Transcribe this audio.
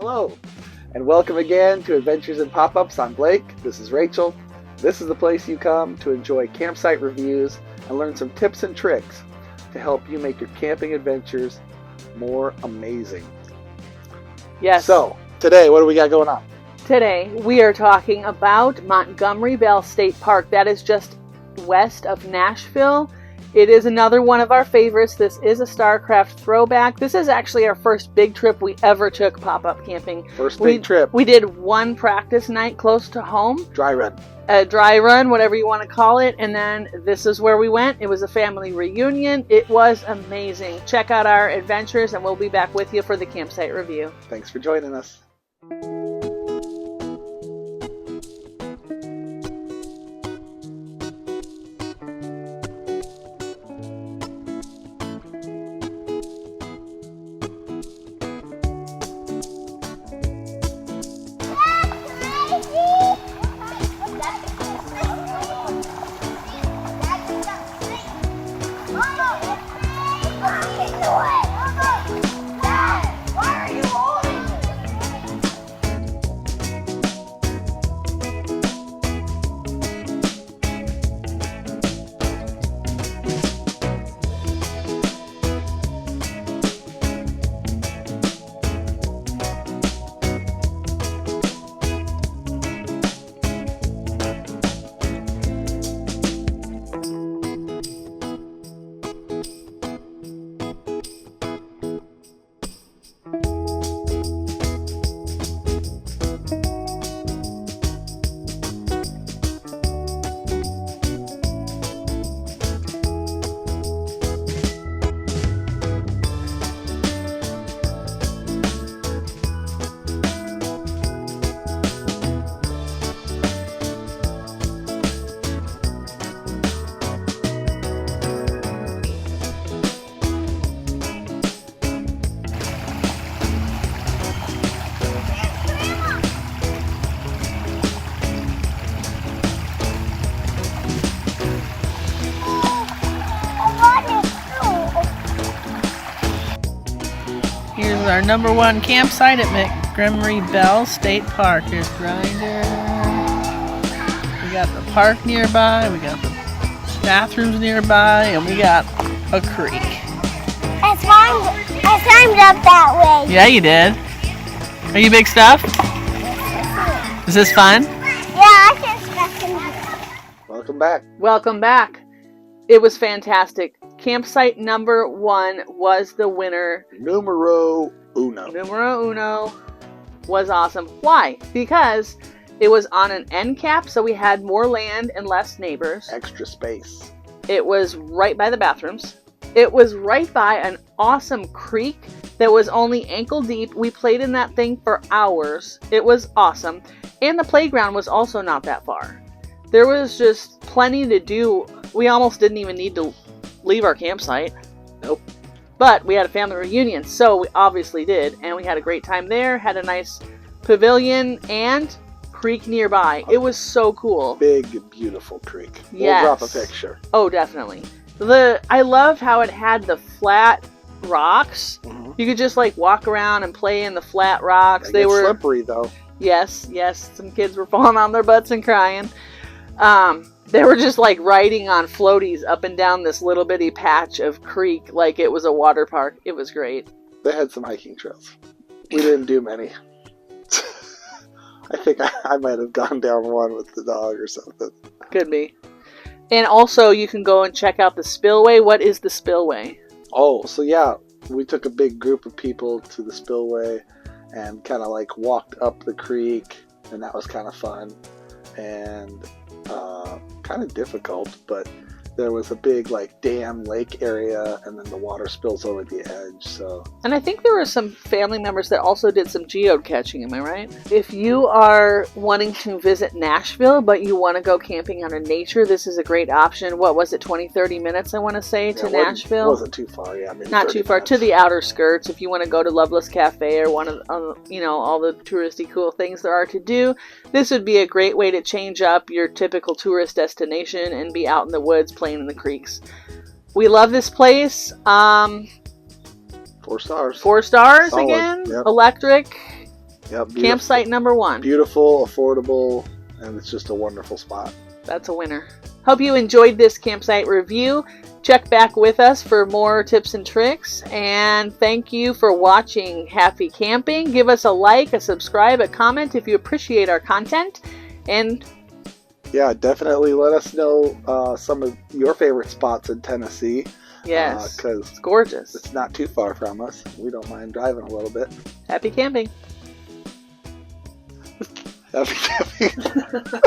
Hello, and welcome again to Adventures and Pop-Ups. I'm Blake. This is Rachel. This is the place you come to enjoy campsite reviews and learn some tips and tricks to help you make your camping adventures more amazing. Yes. So, today, what do we got going on? Today, we are talking about Montgomery Bell State Park. That is just west of Nashville. It is another one of our favorites. This is a StarCraft throwback. This is actually our first big trip we ever took pop-up camping. First big trip. We did one practice night close to home. Dry run. A dry run, whatever you want to call it. And then this is where we went. It was a family reunion. It was amazing. Check out our adventures and we'll be back with you for the campsite review. Thanks for joining us. Here's our number one campsite at Montgomery Bell State Park. Here's Grinder. We got the park nearby, we got the bathrooms nearby, and we got a creek. I climbed up that way. Yeah, you did. Are you big stuff? Is this fun? Yeah, I can stuff in here. Welcome back. Welcome back. It was fantastic. Campsite number 1 was the winner. Numero uno. Numero uno was awesome. Why? Because it was on an end cap, so we had more land and less neighbors. Extra space. It was right by the bathrooms. It was right by an awesome creek that was only ankle deep. We played in that thing for hours. It was awesome. And the playground was also not that far. There was just plenty to do. We almost didn't even need to leave our campsite. Nope. But we had a family reunion, so we obviously did. And we had a great time there. Had a nice pavilion and creek nearby. It was so cool. Big, beautiful creek. Yes. We'll drop a picture. Oh, definitely. I loved how it had the flat rocks. Mm-hmm. You could just like walk around and play in the flat rocks. They were slippery though. Yes. Some kids were falling on their butts and crying. They were just like riding on floaties up and down this little bitty patch of creek like it was a water park. It was great. They had some hiking trails. We didn't do many. I think I might have gone down one with the dog or something. Could be. And also you can go and check out the spillway. What is the spillway? Oh, so yeah, we took a big group of people to the spillway and kind of like walked up the creek, and that was kind of fun and kind of difficult, but there was a big like dam lake area, and then the water spills over the edge. So, and I think there were some family members that also did some geocaching. Am I right? If you are wanting to visit Nashville but you want to go camping out in nature, this is a great option. What was it, 20-30 minutes I want to say to Nashville? It wasn't too far. Yeah, maybe not too far minutes. To the outer skirts. If you want to go to Loveless Cafe or one of all the touristy cool things there are to do, this would be a great way to change up your typical tourist destination and be out in the woods playing in the creeks. We love this place. 4 stars. 4 stars Solid. again. Yep. Electric. Yep, beautiful. Campsite number 1. Beautiful, affordable, and it's just a wonderful spot. That's a winner. Hope you enjoyed this campsite review. Check back with us for more tips and tricks. And thank you for watching. Happy camping. Give us a like, a subscribe, a comment if you appreciate our content. And yeah, definitely let us know some of your favorite spots in Tennessee. yes, Because it's gorgeous. it's not too far from us. We don't mind driving a little bit. Happy camping. Happy camping.